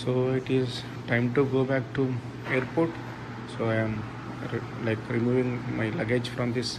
So it is time to go back to airport. So I am removing my luggage from this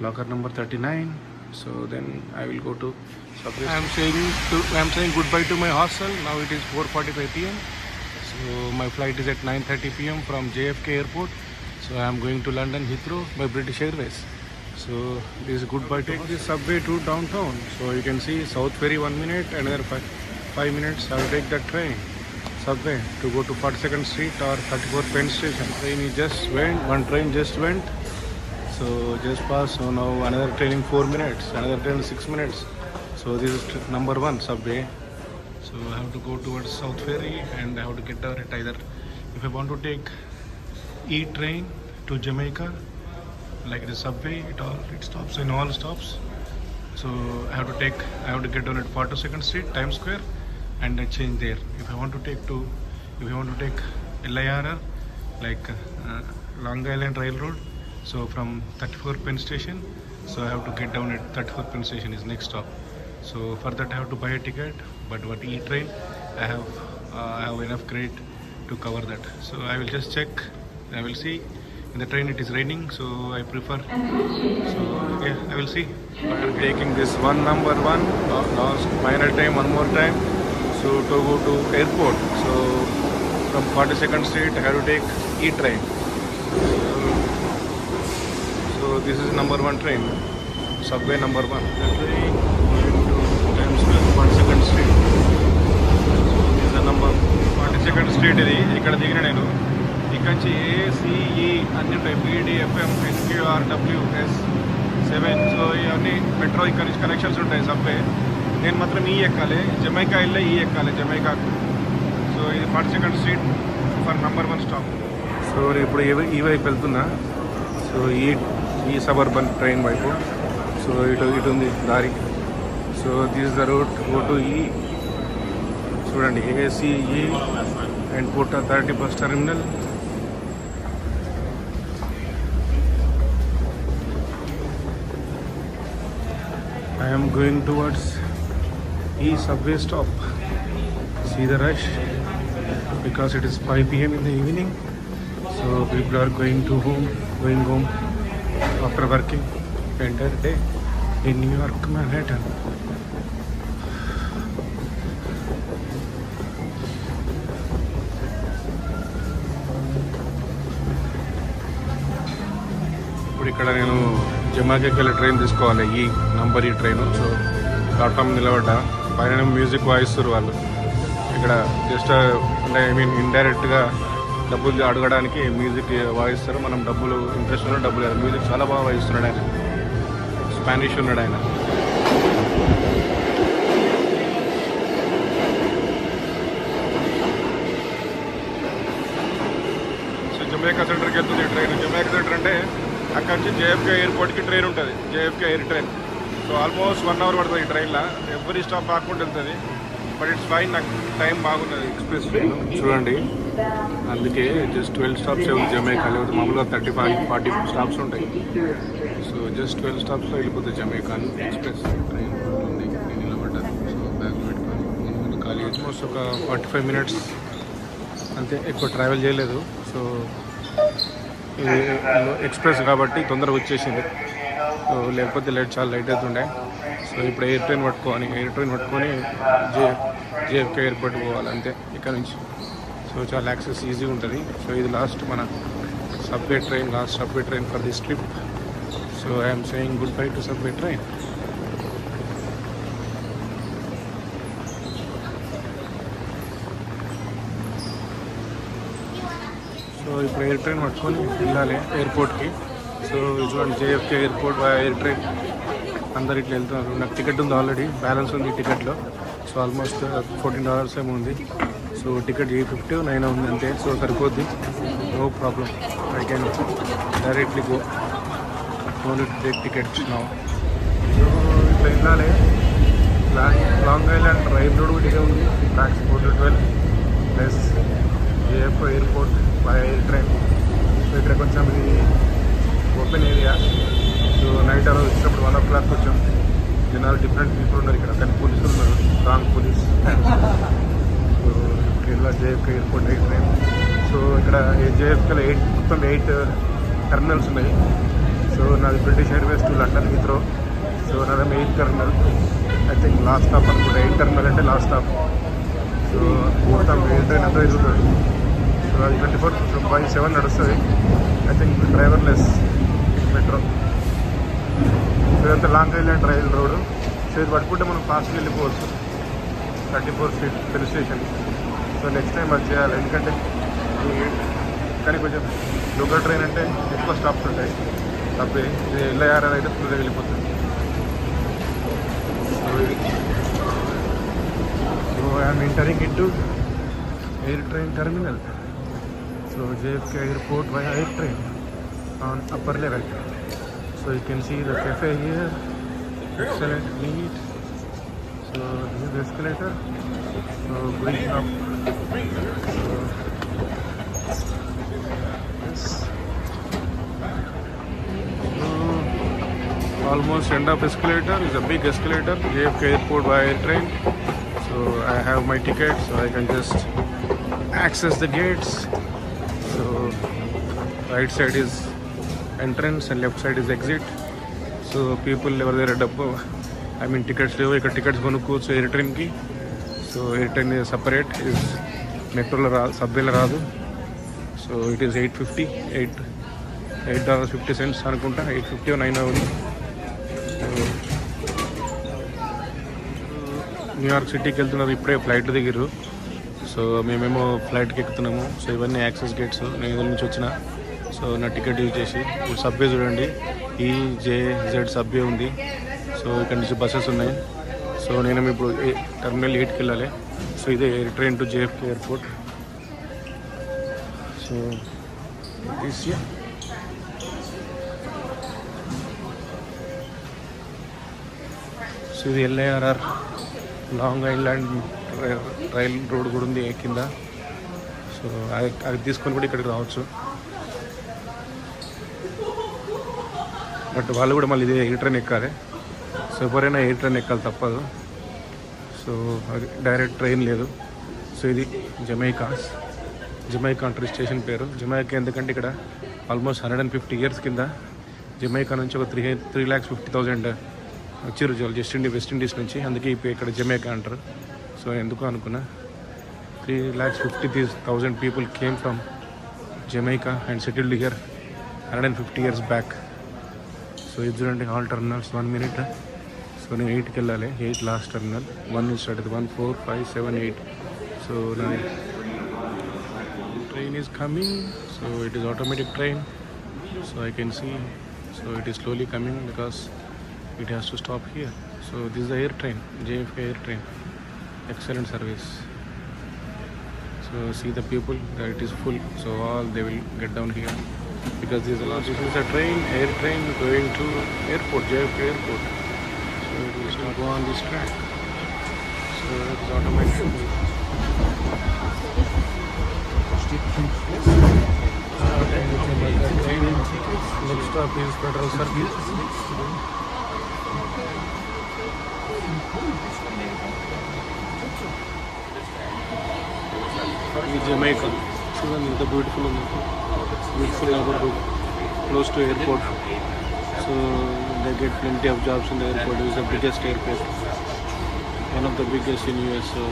locker number 39. So then I will go to subway. I am saying goodbye to my hostel. Now it is 4:45 p.m. So my flight is at 9:30 p.m. from JFK airport. So I am going to London Heathrow by British Airways. So this is goodbye to take this subway to downtown. So you can see South Ferry 1 minute, another 5 minutes. I will take that train, subway, to go to 42nd Street or 34th Penn Station. Train is just went. One train just went. So just passed. So now another train in 4 minutes. Another train in 6 minutes. So this is number 1 subway. So I have to go towards South Ferry and I have to get there at either. If I want to take E train to Jamaica, like the subway, it stops in all stops. So I have to get down at 42nd Street, Times Square, and I change there. If I want to take LIRR, like Long Island Railroad, so from 34th Penn Station, so I have to get down at 34th Penn Station is next stop. So for that I have to buy a ticket, but what E train, I have enough credit to cover that. So I will just check. I will see. In the train it is raining, so I prefer. So yeah, I will see. I am taking this number 1 last final time, one more time. So to go to airport. So from 42nd Street I have to take E train. So this is number 1 train, subway number 1. The train going to Times Square, 42nd Street. So this is the number 42nd Street. ఇది ఇక్కడ దిగిన నేను. ఇక్కడ నుంచి ACE అన్ని ఉంటాయి, BDFM, SQRWS 7. So ఇవన్నీ metro ఇక్కడ నుంచి కనెక్షన్స్ ఉంటాయి సబ్వే. నేను మాత్రం ఈ ఎక్కాలి, జమైకా వెళ్ళే ఈ ఎక్కాలి జమైకాకు. సో ఇది 42nd street for number 1 stop. So నేను ఇప్పుడు ఈ వైపు వెళ్తున్నా. సో ఈ సబర్బన్ ట్రైన్ వైపు. సో ఇటు ఉంది దారి. So this is the route go to ఈ. చూడండి, ACE and Port Authority bus terminal. I am going towards E subway stop. See the rush because it is 5 p.m. in the evening. So people are going home after working the entire day in New York, Manhattan. ఇప్పుడు ఇక్కడ నేను జమాకాకి వెళ్ళే train తీసుకోవాలి, ఈ number ఈ train. So platform నిలబడ్డా, పైన music వాయిస్తారు వాళ్ళు. ఇక్కడ జస్ట్ అంటే ఇండైరెక్ట్గా డబ్బులు అడగడానికి మ్యూజిక్ వాయిస్తారు. మనం డబ్బులు ఇంట్రెస్ట్ ఉన్న డబ్బులు లేదు. మ్యూజిక్ చాలా బాగా వాయిస్తున్నాడు ఆయన, స్పానిష్ ఉన్నాడు ఆయన. సో జమైకా సెంటర్కి వెళ్తుంది ట్రైన్. జమైకా సెంటర్ అంటే అక్కడ నుంచి JFK ఎయిర్పోర్ట్కి ట్రైన్ ఉంటుంది, JFK air train. So almost 1 hour పడుతుంది ఈ ట్రైన్లో. ఎవ్రీ స్టాప్ ఆకుండా వెళ్తుంది. బట్ ఇట్స్ ఫైన్, నాకు టైం బాగున్నది ఎక్స్ప్రెస్ ట్రైన్. చూడండి, అందుకే జస్ట్ 12 స్టాప్స్ ఉంది జమైకా. లేకపోతే మామూలుగా 35-40 స్టాప్స్ ఉంటాయి. సో జస్ట్ 12 స్టాప్స్లో వెళ్ళిపోతుంది జమైకా ఎక్స్ప్రెస్ ట్రైన్ ఉంటుంది. నేను నిలబడ్డాను. సో బ్యాగ్లో పెట్టుకొని ముందు ఖాళీ. ఆల్మోస్ట్ ఒక 45 మినిట్స్ అంతే, ఎక్కువ ట్రావెల్ చేయలేదు. సో ఇది ఎక్స్ప్రెస్ కాబట్టి తొందరగా వచ్చేసింది. సో లేకపోతే చాలా లైట్ అవుతుండే. సో ఇప్పుడు ఎయిర్ ట్రైన్ పట్టుకొని JFK ఎయిర్పోర్ట్కి పోవాలి అంతే ఇక్కడ నుంచి. సో చాలా యాక్సెస్ ఈజీగా ఉంటుంది. సో ఇది లాస్ట్ మన subway train, last subway train for this trip. So I'm saying good bye to subway train. So ఇప్పుడు ఎయిర్ ట్రైన్ పట్టుకొని వెళ్ళాలి ఎయిర్పోర్ట్కి. సో చూడండి, JFK ఎయిర్పోర్ట్ ఎయిర్ ట్రైన్ అందరు ఇట్లా వెళ్తున్నారు. నాకు టికెట్ ఉంది, ఆల్రెడీ బ్యాలెన్స్ ఉంది టికెట్లో. సో ఆల్మోస్ట్ $14 ఏమో ఉంది. సో టికెట్ $8.50-9 ఉంది అంతే. సో సరిపోద్ది, no problem. I can directly go, only take tickets now. So ఇట్లా వెళ్ళాలి. లాంగ్ ఐలాండ్ రైల్రోడ్ కూడా ఉంది, tracks 4-12 plus JFK airport by air train. So ఇక్కడ కొంచెం ఇది ఓపెన్ ఏరియా. సో నైట్ అలా వచ్చినప్పుడు 1 o'clock వచ్చాం. జనాలు డిఫరెంట్ పీపుల్ ఉన్నారు ఇక్కడ, కానీ పోలీసులు ఉన్నారు, strong police. So Kerala JFK airport 8 train. So ఇక్కడ జేఎఫ్కేలో మొత్తం 8 టెర్మినల్స్ ఉన్నాయి. సో నాది British Airways to London Heathrow. So నాదేమో 8 terminal. I think last stop అనుకుంటా. 8 టెర్మినల్ అంటే లాస్ట్ స్టాప్. సో మొత్తం ఎయిర్ ట్రైన్ అంతా తిరుగుతుంది. సో అది 24/7 నడుస్తుంది. I think driverless metro. So ఇదంతా Long Island Rail Road. So ఇది పట్టుకుంటే మనం ఫాస్ట్గా వెళ్ళిపోవచ్చు. 34 ఫీట్ పెళ్లి స్టేషన్. సో నెక్స్ట్ టైం అది చేయాలి. ఎందుకంటే కానీ కొంచెం లోకల్ ట్రైన్ అంటే ఎక్కువ స్టాప్స్ ఉంటాయి. తప్పే ఇది LIRR అయితే ఫుల్గా వెళ్ళిపోతుంది. So I'm entering into air train terminal. So JFK airport via air train on upper level. So you can see the cafe here. Excellent, neat. So this is the escalator. So going up. Yes. So almost end of escalator is a big escalator. JFK airport by air train. So I have my ticket, so I can just access the gates. So right side is entrance and left side is exit. So people over there డబ్బు tickets లేవు. ఇక్కడ tickets కొనుక్కోవచ్చు air ట్రైన్కి. So air train separate is మెట్రోలో సబ్వేలో రాదు. So it is $8.50 అనుకుంటా. 8.50 or 9 ఉంది. న్యూయార్క్ సిటీకి వెళ్తున్నారు. ఇప్పుడే ఫ్లైట్ దిగిర్రు. సో మేమేమో ఫ్లైట్కి ఎక్కుతున్నాము. సో ఇవన్నీ యాక్సెస్ గేట్స్. నేను ఇద్దరి నుంచి వచ్చిన. సో నా టికెట్ యూజ్ చేసి ఇప్పుడు సబ్వే చూడండి. EJZ సబ్వే ఉంది. సో ఇక్కడ నుంచి బస్సెస్ ఉన్నాయి. సో నేను ఇప్పుడు టర్మినల్ 8కి వెళ్ళాలి. సో ఇదే air train to JFK airport. So so ఇది LIRR long Island Rail road కూడా ఉంది కింద. సో అది తీసుకొని కూడా ఇక్కడికి రావచ్చు. బట్ వాళ్ళు కూడా మళ్ళీ ఇదే ఎయిర్ ట్రైన్ ఎక్కాలి. సో ఎవరైనా ఎయిర్ ట్రైన్ ఎక్కాలి, తప్పదు. సో అది డైరెక్ట్ ట్రైన్ లేదు. సో ఇది జమైకా అంటారు స్టేషన్ పేరు. జమైకా ఎందుకంటే ఇక్కడ ఆల్మోస్ట్ 150 years కింద జమైకా నుంచి ఒక 3,50,000 వచ్చారు వెస్టిండీస్ నుంచి. అందుకే ఇప్పుడు ఇక్కడ జమైకా అంటారు. సో ఎందుకు అనుకున్నా 3,50,000 people came from Jamaica and settled here 150 years back. So ఇది చూడండి ఆల్ టర్మినల్స్. 1 minute. సో నేను 8కి వెళ్ళాలి. 8 లాస్ట్ టర్మినల్. 1 నుంచి స్టార్ట్ అవుతుంది. 1, 4, 5, 7, 8. సో నా train is coming. So it is automatic train. So I can see. So it is slowly coming because it has to stop here. So this is the air train, JFK air train. Excellent service. So see the people, it is full. So all they will get down here because this is a train, air train going to airport, JFK airport. So it will still go on this track. So it is automatic. Next stop is Federal Circuit. Jamaica. చూడండి ఎంత beautiful ఉంది. Beautiful neighborhood close to airport. So they get plenty of jobs in the airport. It is the biggest airport, one of the biggest in US. So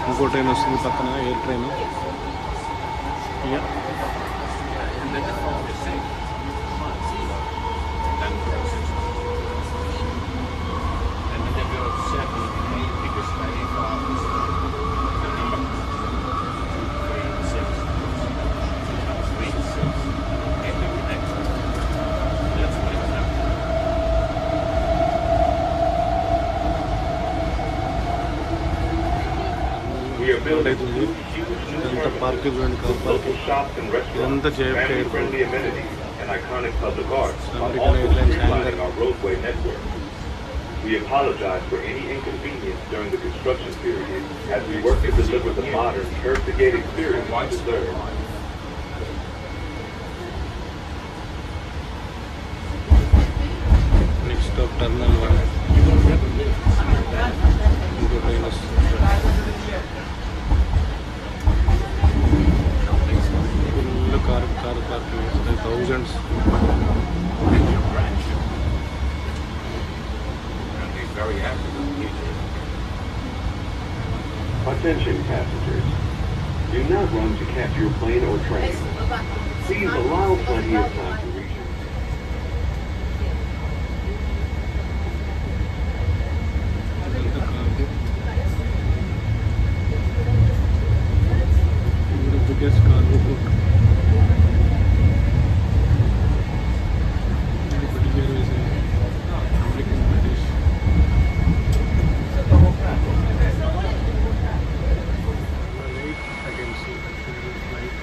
ఇంకో train వస్తుంది పక్కన, air train. అవుతుంది. ఇదంతా parking చూడండి, car parking. ఇదంతా JFK airport. American airlines hanger. We apologize for any inconvenience during the construction period as we work to deliver the modern church-to-gate experience you deserve. Next stop Terminal 1. Attention passengers. Do not run to catch your plane or train. Please allow plenty of time to reach. The biggest cargo port. British Airways, American British. I can see the flight.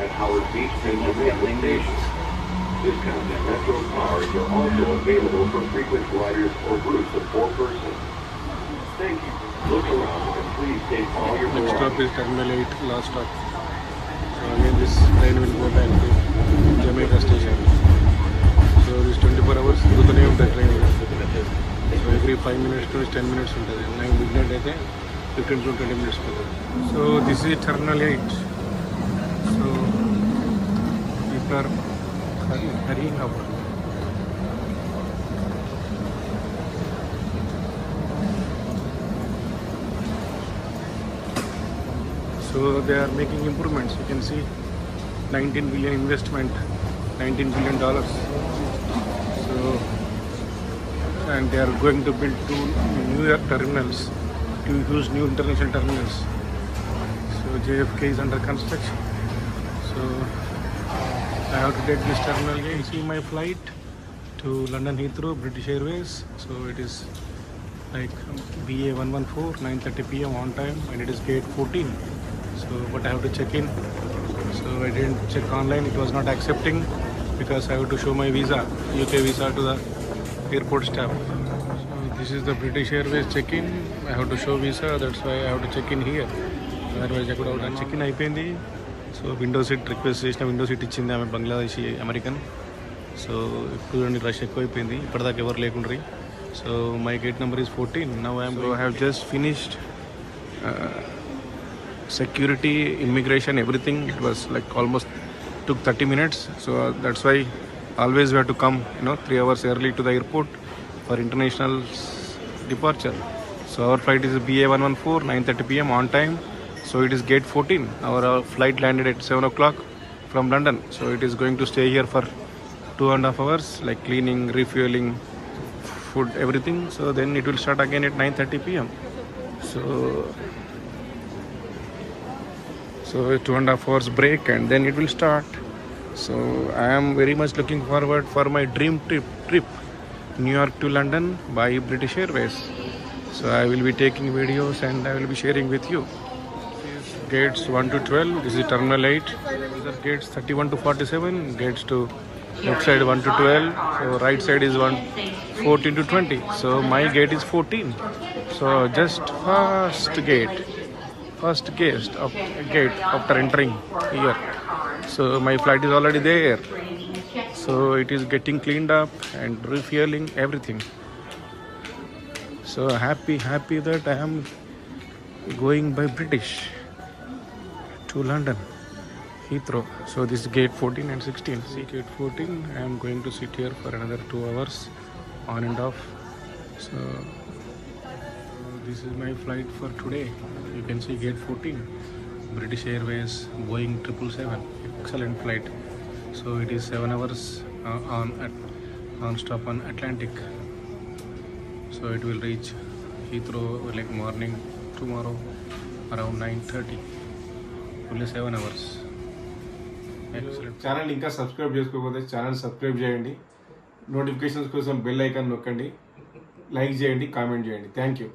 At Howard Beach, Pennsylvania Station. Discounted Metro cars are also available for frequent riders or groups of 4 persons. Thank you. Look around and please take all your Next stop belongings. is Terminal 8, last stop. So again this train will go back to Jamaica station. So this 24 hours తిరుగుతూనే ఉంటుంది train. So every 5 minutes to 10 minutes ఉంటుంది. 9 midnight అయితే 15 to 20 minutes ఉంటుంది. So this is Terminal 8. So people are hurrying up. So they are making improvements. You can see 19 billion investment, $19 billion. So, and they are going to build 2 new terminals, 2 huge new international terminals. So JFK is under construction. So I have to take this terminal again. You see my flight to London Heathrow, British Airways. So it is like BA 114, 9:30 p.m. on time, and it is gate 14. So but I have to check in. So I didn't check online, it was not accepting because I have to show my visa, UK visa to the airport staff. So this is the British Airways check-in. I have to show visa, that's why I have to check in here. Otherwise I could have done check-in అయిపోయింది. So window seat request చేసిన window seat ఇచ్చింది ఆమె Bangladeshi American. So ఇప్పుడు చూడండి rush ఎక్కువైపోయింది, ఇప్పటిదాకా ఎవరు లేకుండ్రి. So my gate number is 14. Now I have just finished security, immigration, everything. It was like almost took 30 minutes. So that's why always we have to come 3 hours early to the airport for international departure. So our flight is BA 114, 9:30 p.m. on time. So it is gate 14. Our flight landed at 7 o'clock from London. So it is going to stay here for 2.5 hours, like cleaning, refueling, food, everything. So then it will start again at 9:30 p.m. So 2.5 hours break and then it will start. So I am very much looking forward for my dream trip New York to London by British Airways. So I will be taking videos and I will be sharing with you. This is gates 1 to 12. This is Terminal 8. These are gates 31 to 47. Gates to left side 1 to 12. So right side is 14 to 20. So my gate is 14. So just first gate after entering here. So my flight is already there. So it is getting cleaned up and refueling everything. So happy that I am going by British to London Heathrow. So this is gate 14 and 16. See gate 14. I am going to sit here for another 2 hours on and off. So this is my flight for today. You can see gate 14, British Airways, Boeing 777, excellent flight. So it is 7 hours on stop on Atlantic. So it will reach Heathrow like morning tomorrow around 9:30. Only 7 hours. Excellent. Channel ఇంకా subscribe చేసుకోకపోతే channel subscribe చేయండి, notifications కోసం bell icon నొక్కండి, like చేయండి, comment చేయండి. Thank you.